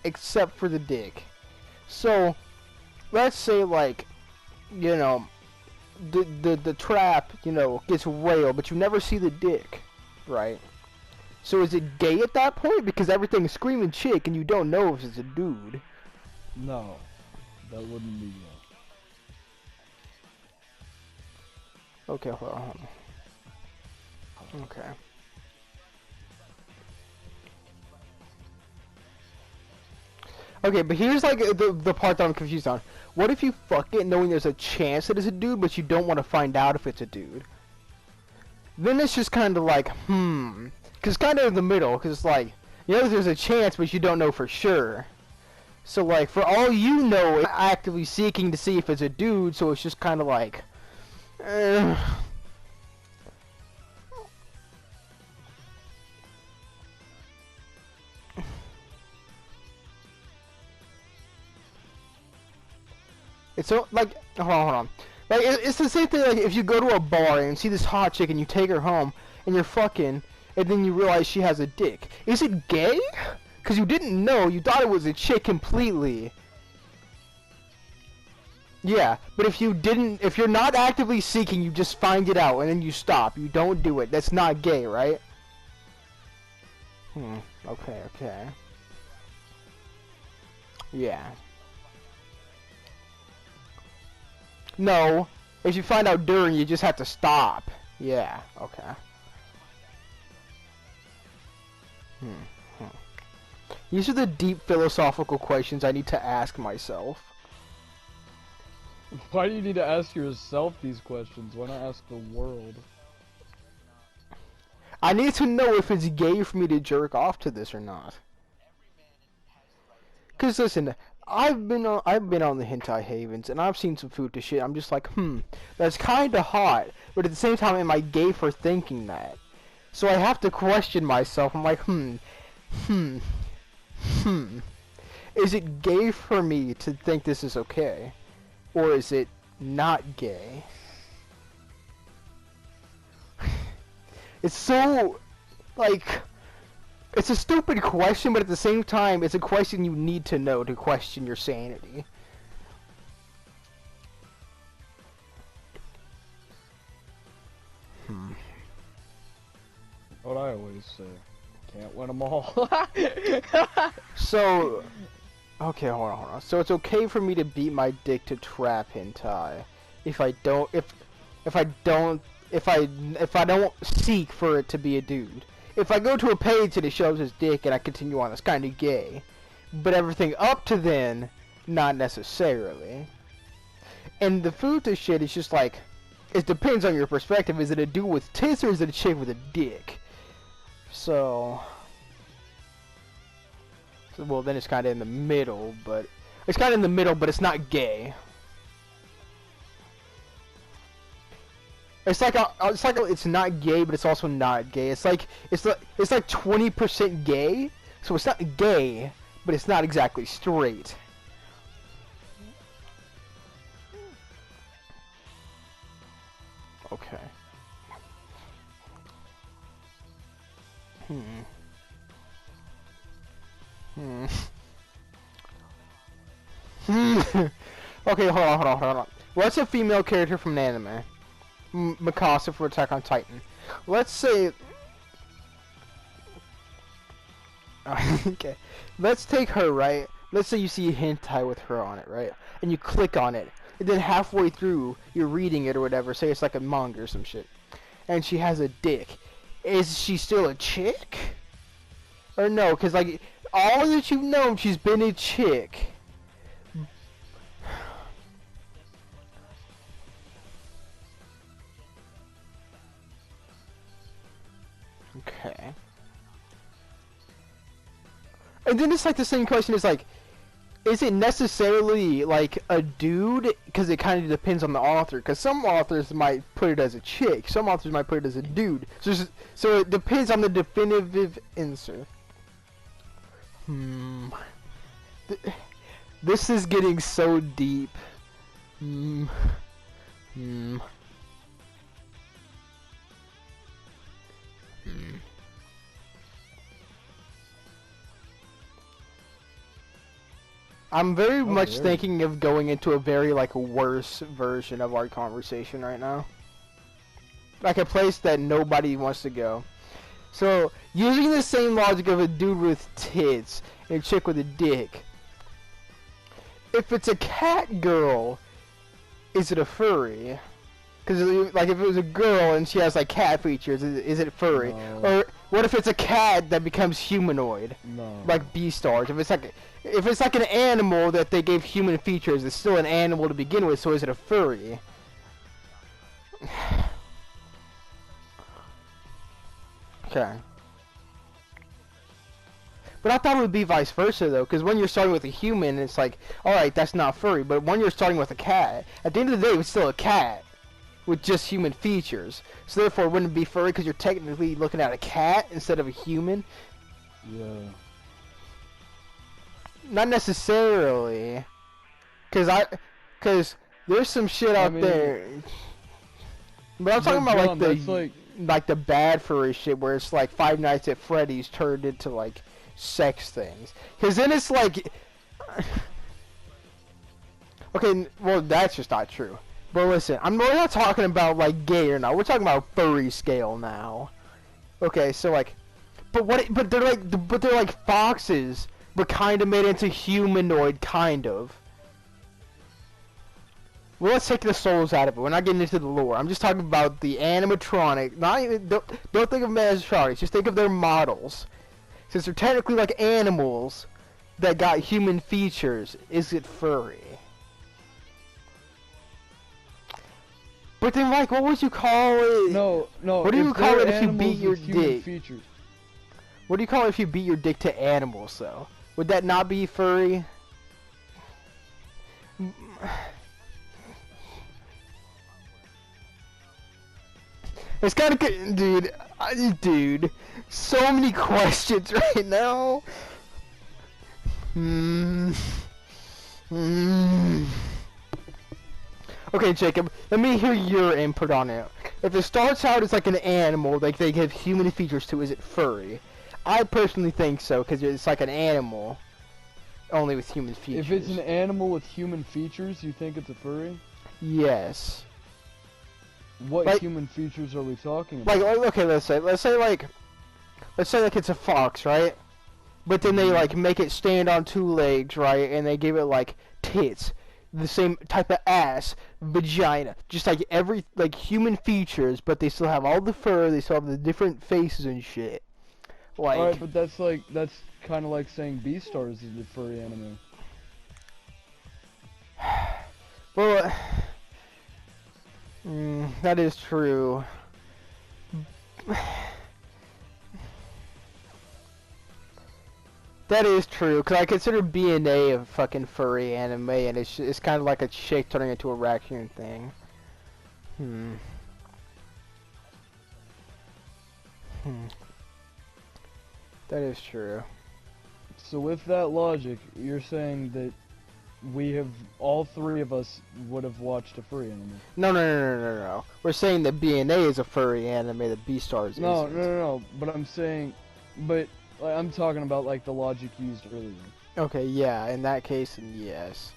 except for the dick. So, let's say, like, you know, the trap, you know, gets railed, but you never see the dick, right? So is it gay at that point? Because everything's screaming chick and you don't know if it's a dude. No, that wouldn't be gay. Okay, hold on. Okay. Okay, but here's like the part that I'm confused on. What if you fuck it knowing there's a chance that it's a dude, but you don't want to find out if it's a dude? Then it's just kind of like, because kind of in the middle, because like, you know there's a chance, but you don't know for sure. So like, for all you know, it's actively seeking to see if it's a dude, so it's just kind of like, It's so, like, hold on. Like, it's the same thing, like, if you go to a bar and see this hot chick and you take her home and you're fucking, and then you realize she has a dick. Is it gay? Because you didn't know, you thought it was a chick completely. Yeah, but if you're not actively seeking, you just find it out and then you stop. You don't do it. That's not gay, right? Okay. Yeah. No, if you find out during, you just have to stop. Yeah, okay. These are the deep philosophical questions I need to ask myself. Why do you need to ask yourself these questions? Why not ask the world? I need to know if it's gay for me to jerk off to this or not. Cause listen, I've been on the hentai havens and I've seen some food to shit. I'm just like, that's kinda hot, but at the same time, am I gay for thinking that? So I have to question myself. I'm like, is it gay for me to think this is okay, or is it not gay? It's so, like, it's a stupid question, but at the same time, it's a question you need to know to question your sanity. What I always say, can't win them all. So, okay, hold on. So it's okay for me to beat my dick to trap hentai if I don't seek for it to be a dude. If I go to a page and it shows his dick and I continue on, it's kind of gay. But everything up to then, not necessarily. And the food to shit is just like, it depends on your perspective. Is it a dude with tits or is it a chick with a dick? So well, then it's kind of in the middle, but it's not gay. It's like it's not gay, but it's also not gay. It's like 20% gay, so it's not gay, but it's not exactly straight. Okay. Okay, hold on. What's a female character from an anime? Mikasa for Attack on Titan. Let's say... okay. Let's take her, right? Let's say you see a hentai with her on it, right? And you click on it. And then halfway through, you're reading it or whatever. Say it's like a manga or some shit. And she has a dick. Is she still a chick? Or no? Because, like, all that you've known, she's been a chick. Okay. And then it's like the same question is like, is it necessarily like a dude? Because it kind of depends on the author. Because some authors might put it as a chick. Some authors might put it as a dude. So it depends on the definitive answer. This is getting so deep. I'm very much very. thinking of going into a very like worse version of our conversation right now. Like a place that nobody wants to go. So, using the same logic of a dude with tits and a chick with a dick. If it's a cat girl, is it a furry? Because like if it was a girl and she has like cat features, is it furry? No. Or what if it's a cat that becomes humanoid, No. like Beastars? If it's like an animal that they gave human features, it's still an animal to begin with. So is it a furry? Okay. But I thought it would be vice versa though, because when you're starting with a human, it's like, alright, that's not furry. But when you're starting with a cat, at the end of the day, it's still a cat with just human features. So therefore, it wouldn't be furry because you're technically looking at a cat instead of a human. Yeah. Not necessarily, because there's some shit out there. But I'm talking about John, like the bad furry shit where it's like Five Nights at Freddy's turned into like sex things. Because then it's like, okay, well that's just not true. But listen, we're not talking about like gay or not. We're talking about furry scale now. Okay, so like, but they're like foxes, but kind of made into humanoid, kind of. Well, let's take the souls out of it. We're not getting into the lore. I'm just talking about the animatronic. Not even, don't think of them as animatronics. Just think of their models. Since they're technically like animals that got human features, is it furry? But then, like, what would you call it? No. What do you call it if you beat animals your with human dick? features. What do you call it if you beat your dick to animals, though? Would that not be furry? It's kind of good, dude. So many questions right now. Okay, Jacob, let me hear your input on it. If it starts out as like an animal, like they give human features to, is it furry? I personally think so, because it's like an animal, only with human features. If it's an animal with human features, you think it's a furry? Yes. What Like- human features are we talking about? Like, okay, let's say like it's a fox, right? But then they like make it stand on two legs, right? And they give it like tits, the same type of ass, vagina, just like every like human features, but they still have all the fur, they still have the different faces and shit. Like, Alright, but that's kind of like saying Beastars is a furry anime. well, that is true. That is true, because I consider B&A a fucking furry anime, and it's kind of like a chick turning into a raccoon thing. That is true. So with that logic, you're saying that all three of us would have watched a furry anime. No. We're saying that B&A is a furry anime, that Beastars No, isn't. no. But I'm saying, like, I'm talking about like the logic used earlier. Okay, yeah, in that case, then yes.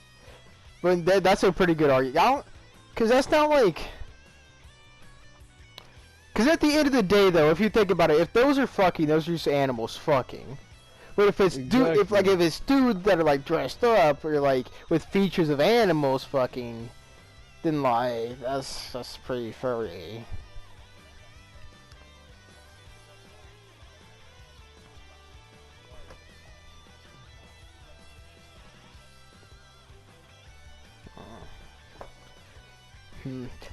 But that's a pretty good argument. Because that's not like... Because at the end of the day, though, if you think about it, if those are fucking, those are just animals fucking. But if it's Exactly. if it's dudes that are like dressed up or like with features of animals fucking, then like that's pretty furry.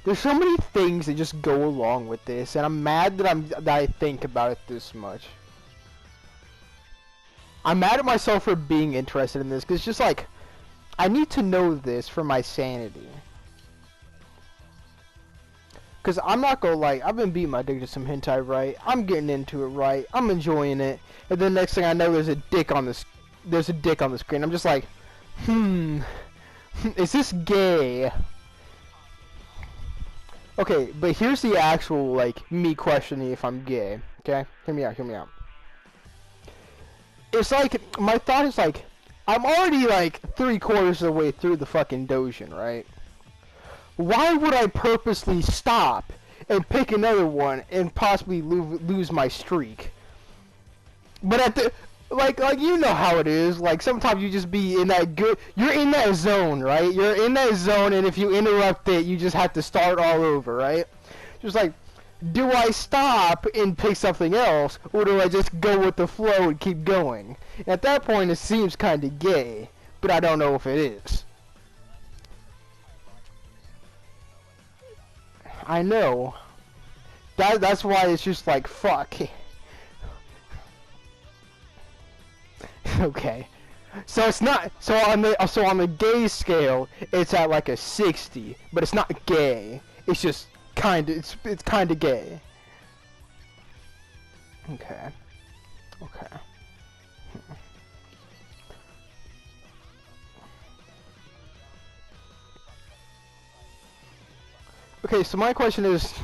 There's so many things that just go along with this, and I'm mad that I think about it this much. I'm mad at myself for being interested in this, because it's just like, I need to know this for my sanity. Because I'm not gonna lie, I've been beating my dick to some hentai, right? I'm getting into it, right? I'm enjoying it, and then next thing I know, there's a dick on the screen. I'm just like, is this gay? Okay, but here's the actual, like, me questioning if I'm gay, okay? Hear me out. It's like, my thought is like, I'm already like 3/4 of the way through the fucking doujin, right? Why would I purposely stop and pick another one and possibly lose my streak? But at the like you know how it is. Like sometimes you just be in that you're in that zone, right? You're in that zone, and if you interrupt it, you just have to start all over, right? Just like, do I stop and pick something else, or do I just go with the flow and keep going? At that point, it seems kind of gay, but I don't know if it is. I know. That's why it's just like, fuck. Okay. So it's not, so on the gay scale, it's at like a 60, but it's not gay. It's just it's kind of gay. Okay. Okay. Okay, so my question is,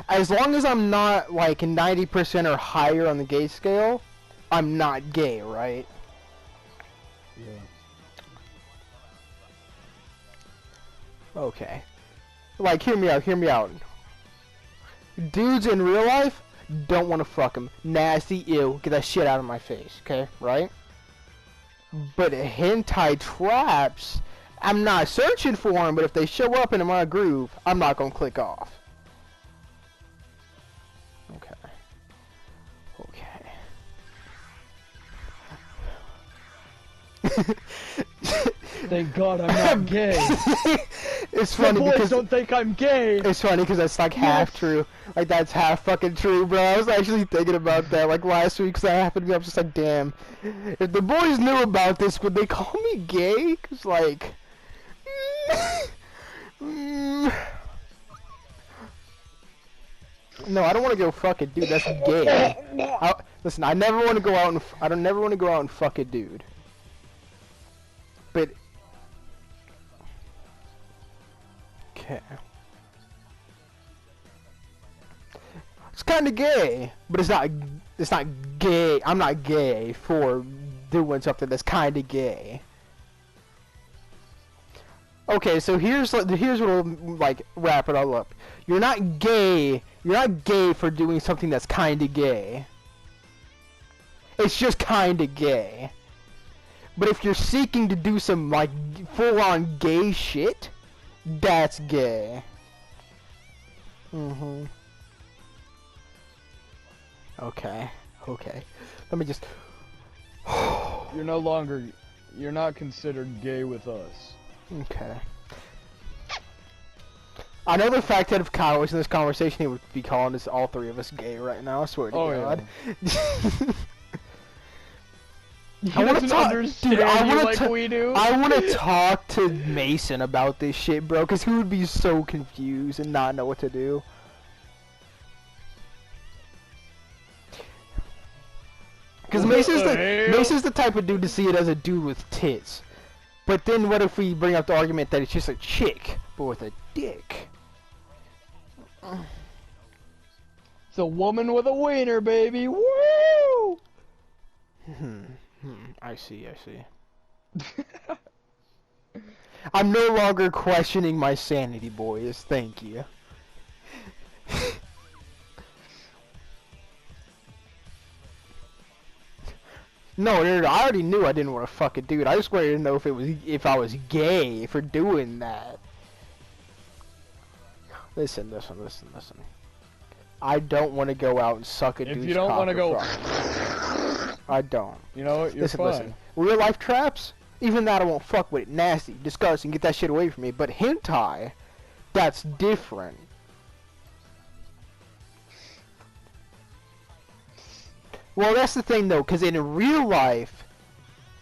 as long as I'm not like 90% or higher on the gay scale, I'm not gay, right? Yeah. Okay. Like, hear me out, hear me out. Dudes in real life don't want to fuck them. Nasty, ew, get that shit out of my face, okay? Right? But hentai traps, I'm not searching for them, but if they show up in my groove, I'm not gonna click off. Okay. Okay. Thank God I'm not gay. It's My funny boys because don't think I'm gay. it's funny because that's like half true. Like that's half fucking true, bro. I was actually thinking about that like last week 'cause that happened to me. I was just like, damn. If the boys knew about this, would they call me gay? 'Cause like, no, I don't want to go fuck a dude. That's gay. Listen, I never want to go out and I don't never want to go out and fuck a dude. But okay. It's kind of gay, but it's not gay. I'm not gay for doing something that's kind of gay. Okay, so here's what we'll like wrap it all up. You're not gay. You're not gay for doing something that's kind of gay. It's just kind of gay. But if you're seeking to do some like full-on gay shit, that's gay. Mhm. Okay. Okay. Let me just. You're not considered gay with us. Okay. I know the fact that if Kyle was in this conversation, he would be calling us all three of us gay right now. I swear to God. Yeah. He I wanna doesn't talk, understand dude. I you wanna like we do. I wanna talk to Mason about this shit, bro, because he would be so confused and not know what to do. Because Mason's the type of dude to see it as a dude with tits. But then what if we bring up the argument that it's just a chick, but with a dick? It's a woman with a wiener, baby. Woo! I see. I'm no longer questioning my sanity, boys. Thank you. No, I already knew I didn't want to fuck a dude. I just wanted to know if I was gay for doing that. Listen. I don't want to go out and suck a dude's cock. If you don't want to go, I don't. You know what? You're fine. Listen. Real life traps, even that I won't fuck with it. Nasty, disgusting. Get that shit away from me. But hentai, that's different. Well, that's the thing, though, because in real life,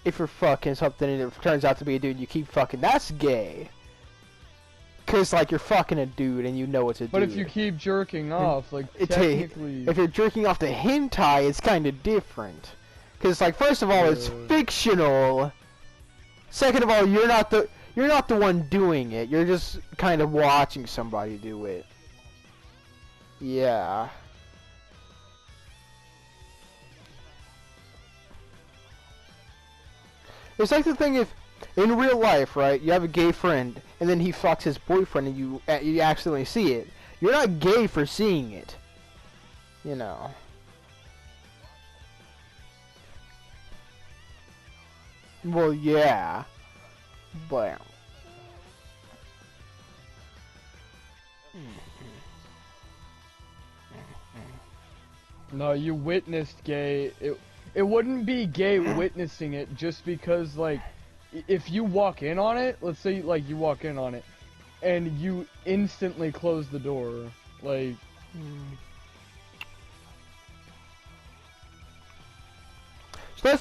if you're fucking something and it turns out to be a dude, you keep fucking, that's gay. Because, like, you're fucking a dude and you know it's a dude. But if you keep jerking off, like, technically... If you're jerking off to hentai, it's kind of different. Because, like, first of all, it's fictional. Second of all, you're not the one doing it. You're just kind of watching somebody do it. Yeah. It's like the thing if, in real life, right, you have a gay friend, and then he fucks his boyfriend, and you accidentally see it. You're not gay for seeing it. You know. Well, yeah. But... No, you witnessed gay. It wouldn't be gay witnessing it just because, like, if you walk in on it, let's say, like, you walk in on it, and you instantly close the door, like... So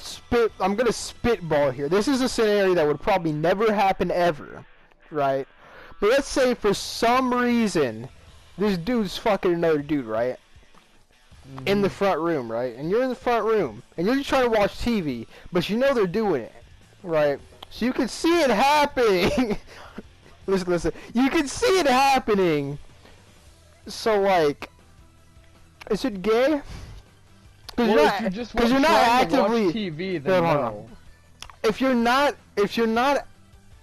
I'm gonna spitball here. This is a scenario that would probably never happen ever, right? But let's say for some reason, this dude's fucking another dude, right? In the front room, right? And you're in the front room, and you're just trying to watch TV, but you know they're doing it, right? So you can see it happening. listen. You can see it happening. So like, is it gay? Well, if you're just you're not actively watch TV, then no. If you're not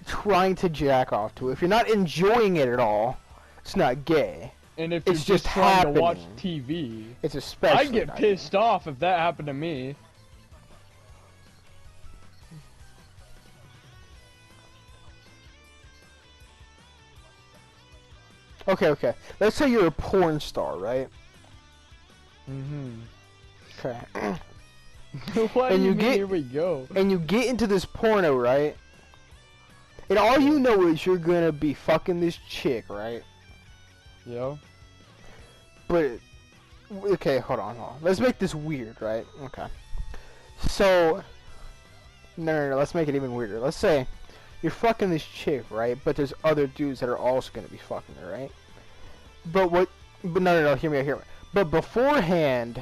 trying to jack off to it, if you're not enjoying it at all, it's not gay. And if it's you're just trying happening. to watch TV, it's especially. I'd get pissed off if that happened to me. Okay. Let's say you're a porn star, right? Okay. What do you mean, here we go. And you get into this porno, right? And all you know is you're gonna be fucking this chick, right? Yeah. But, okay, hold on. Let's make this weird, right? Okay. So, no, let's make it even weirder. Let's say you're fucking this chick, right? But there's other dudes that are also gonna be fucking her, right? But no, hear me out. But beforehand,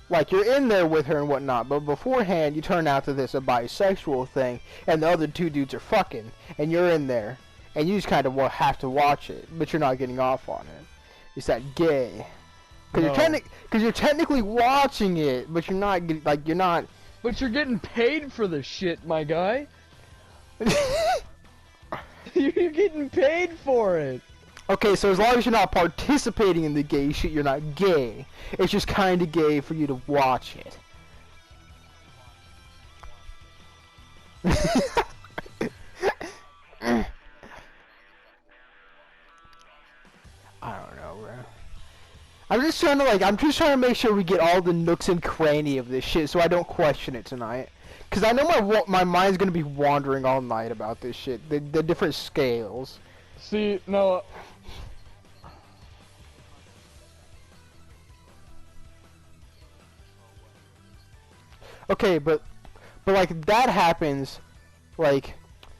like, you're in there with her and whatnot, but beforehand, you turn out to this a bisexual thing, and the other two dudes are fucking, and you're in there, and you just kind of have to watch it, but you're not getting off on it. Is that gay? Because you're technically watching it, but you're not, you're not... But you're getting paid for this shit, my guy. You're getting paid for it. Okay, so as long as you're not participating in the gay shit, you're not gay. It's just kind of gay for you to watch it. I don't know, bro. I'm just trying to make sure we get all the nooks and cranny of this shit so I don't question it tonight. Cause I know my mind's gonna be wandering all night about this shit. The different scales. See, no. Okay, but like that happens, like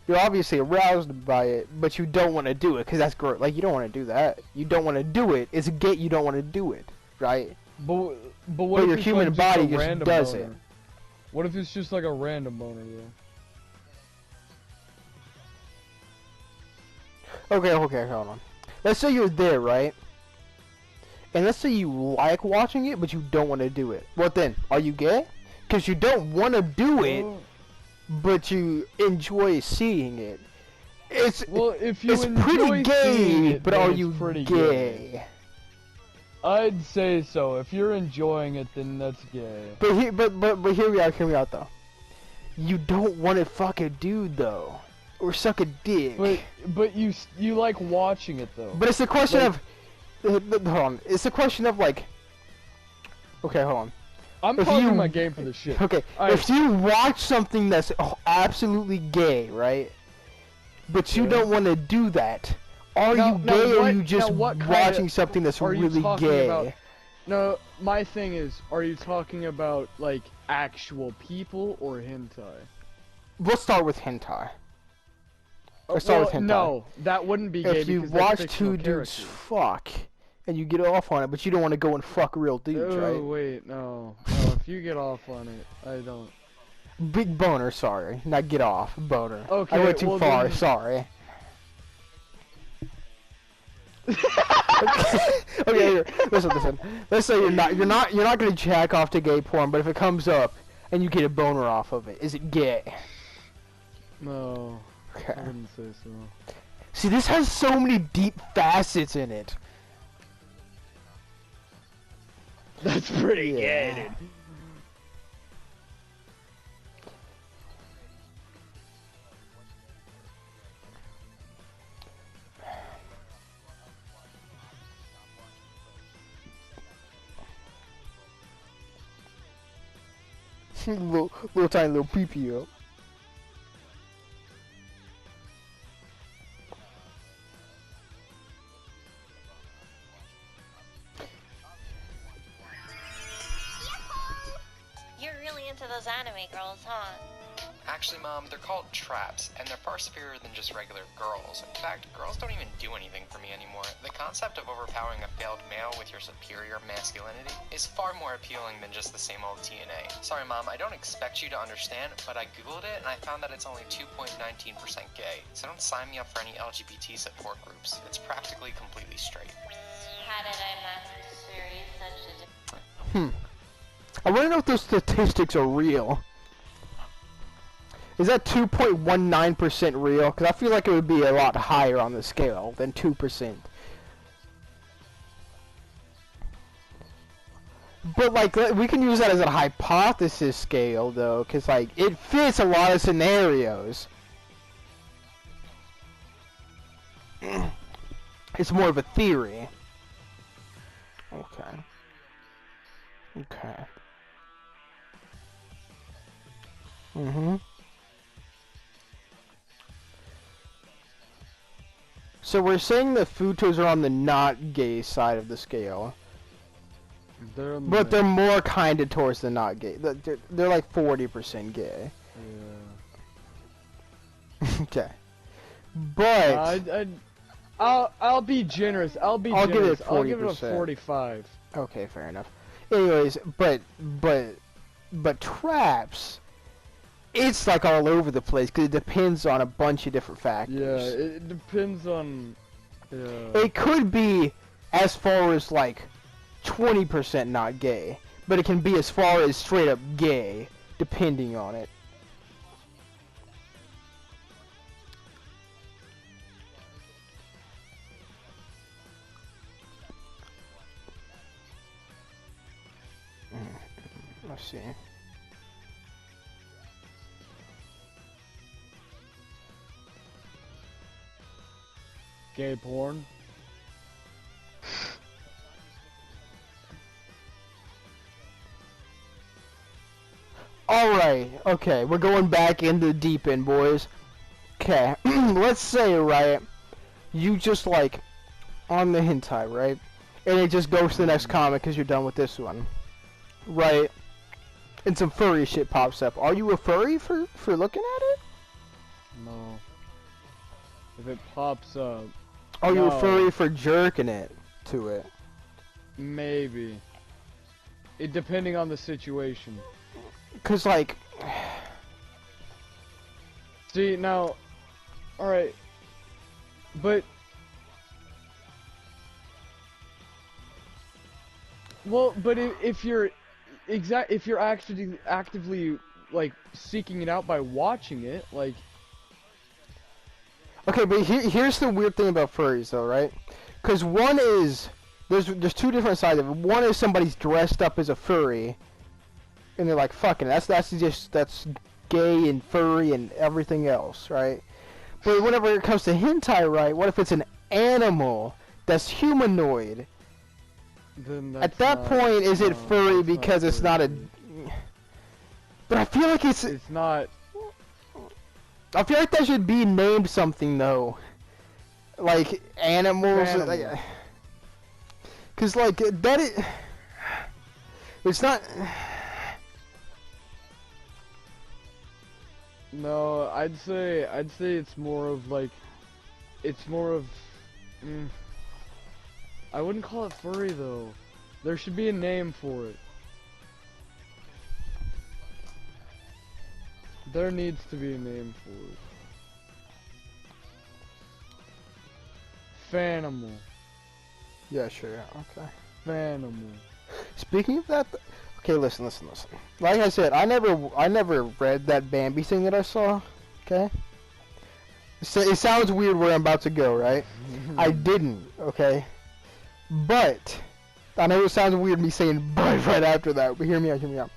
you're obviously aroused by it, but you don't want to do it because that's gross. Like you don't want to do that. You don't want to do it. It's a gay. You don't want to do it, right? But what if your it's human like body just just does boner? it. What if it's just like a random boner, though? Okay, hold on. Let's say you're there, right? And let's say you like watching it, but you don't want to do it. What then? Are you gay? Because you don't want to do it, but you enjoy seeing it. It's pretty gay, but are you gay? I'd say so. If you're enjoying it, then that's gay. But hear me out though. You don't want to fuck a dude though, or suck a dick. But you like watching it though. But it's a question of, hold on. It's a question of like. Okay, hold on. I'm pausing my game for this shit. Okay, if you watch something that's absolutely gay, right? But you don't want to do that. Are you gay or are you just watching something that's really gay? No, my thing is, are you talking about, like, actual people or hentai? Let's start with hentai. Let's start with hentai. No, that wouldn't be gay if you watch two dudes fuck, and you get off on it, but you don't want to go and fuck real dudes, right? Oh, wait, no. No, if you get off on it, I don't. Big boner, sorry. Not get off, boner. Okay, I went too far, sorry. Okay, here, listen. Let's say you're not gonna jack off to gay porn, but if it comes up and you get a boner off of it, is it gay? No, Okay. I wouldn't say so. See, this has so many deep facets in it. That's pretty Yeah. gay, little tiny little pee-pee up. You're really into those anime girls, huh? Actually, Mom, they're called traps, and they're far superior than just regular girls. In fact, girls don't even do anything for me anymore. The concept of overpowering a failed male with your superior masculinity is far more appealing than just the same old TNA. Sorry, Mom, I don't expect you to understand, but I googled it and I found that it's only 2.19% gay. So don't sign me up for any LGBT support groups. It's practically completely straight. How did I master series such a I want to know if those statistics are real. Is that 2.19% real? Because I feel like it would be a lot higher on the scale than 2%. But, like, we can use that as a hypothesis scale, though, because, like, it fits a lot of scenarios. It's more of a theory. Okay. Okay. Mm-hmm. So we're saying the Futos are on the not gay side of the scale. But they're more kinda towards the not gay. They're like 40% gay. Yeah. Okay. But I'll be generous. I'll give it 40%. I'll give it a 45. Okay, fair enough. Anyways, but traps, it's like all over the place because it depends on a bunch of different factors. Yeah, it depends on. Yeah. It could be as far as like 20% not gay, but it can be as far as straight up gay, depending on it. Let's see. Gay porn. Alright, okay, we're going back into the deep end, boys. Okay, let's say, right, you just, like, on the hentai, right? And it just goes to the next comic because you're done with this one. Right? And some furry shit pops up. Are you a furry for looking at it? No. If it pops up. Are you a No. furry for jerking it to it? Maybe. It depending on the situation. Cause like, See now, all right, but if you're actively like seeking it out by watching it, like. okay, but here's the weird thing about furries, though, right? Cause one is there's two different sides of it. One is somebody's dressed up as a furry, and they're like, fucking, that's gay and furry and everything else, right? But whenever it comes to hentai, right? What if it's an animal that's humanoid? Then At that that's point, is it no, furry that's because it's not a? furry. But I feel like it's not. I feel like that should be named something though, like animals, Animal. cause like it's not. No, I'd say it's more of like, it's more of. I wouldn't call it furry though. There should be a name for it. There needs to be a name for it. Fanimal. Yeah, sure. Okay. Fanimal. Speaking of that, okay, listen. Like I said, I never read that Bambi thing that I saw. Okay? So it sounds weird where I'm about to go, right? I didn't, okay? But, I know it sounds weird me saying but right after that, but hear me out, hear me out.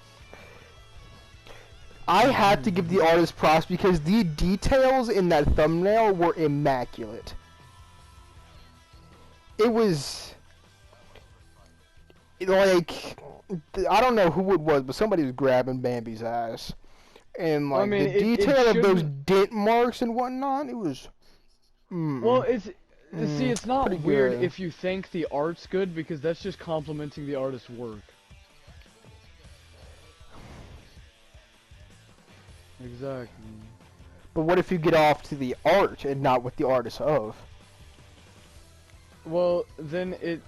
I had to give the artist props because the details in that thumbnail were immaculate. It was... like... I don't know who it was, but somebody was grabbing Bambi's ass. And like I mean, the detail of those dent marks and whatnot, it was. Well, see, it's not pretty weird good. if you think the art's good because that's just complimenting the artist's work. Exactly. But what if you get off to the art and not what the artist of? Well, then it.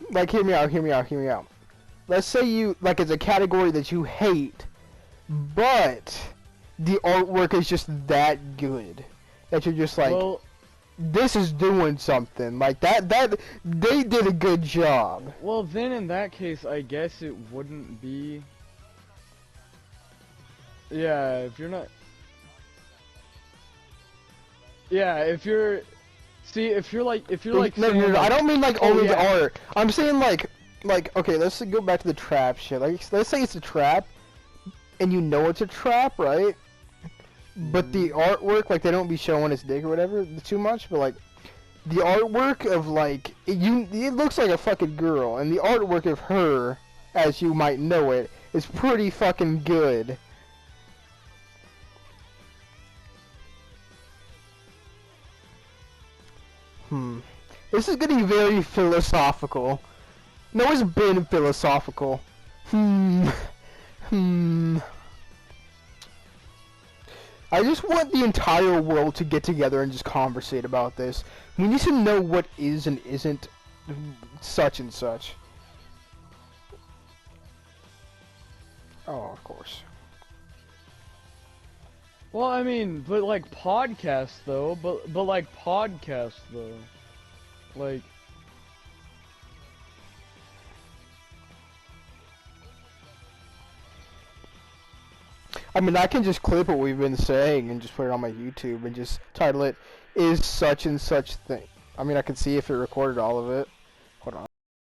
Like, hear me out, hear me out, hear me out. Let's say you, like, it's a category that you hate, but the artwork is just that good that you're just like, Well, this is doing something. Like, that they did a good job. well, then in that case, I guess it wouldn't be. Yeah, if you're not. Yeah, if you're. See, if you're like No, saying, I don't mean like only yeah. the art. I'm saying like okay, let's go back to the trap shit. Like, let's say it's a trap, and you know it's a trap, right? But the artwork, like, they don't be showing his dick or whatever too much, but like the artwork of like it looks like a fucking girl, and the artwork of her, as you might know it, is pretty fucking good. This is getting very philosophical. No, it's been philosophical. I just want the entire world to get together and just conversate about this. We need to know what is and isn't such and such. Oh, of course. Well, I mean, but like podcasts though, but like podcasts though, like. I mean, I can just clip what we've been saying and just put it on my YouTube and just title it, "Is such and such thing." I mean, I can see if it recorded all of it.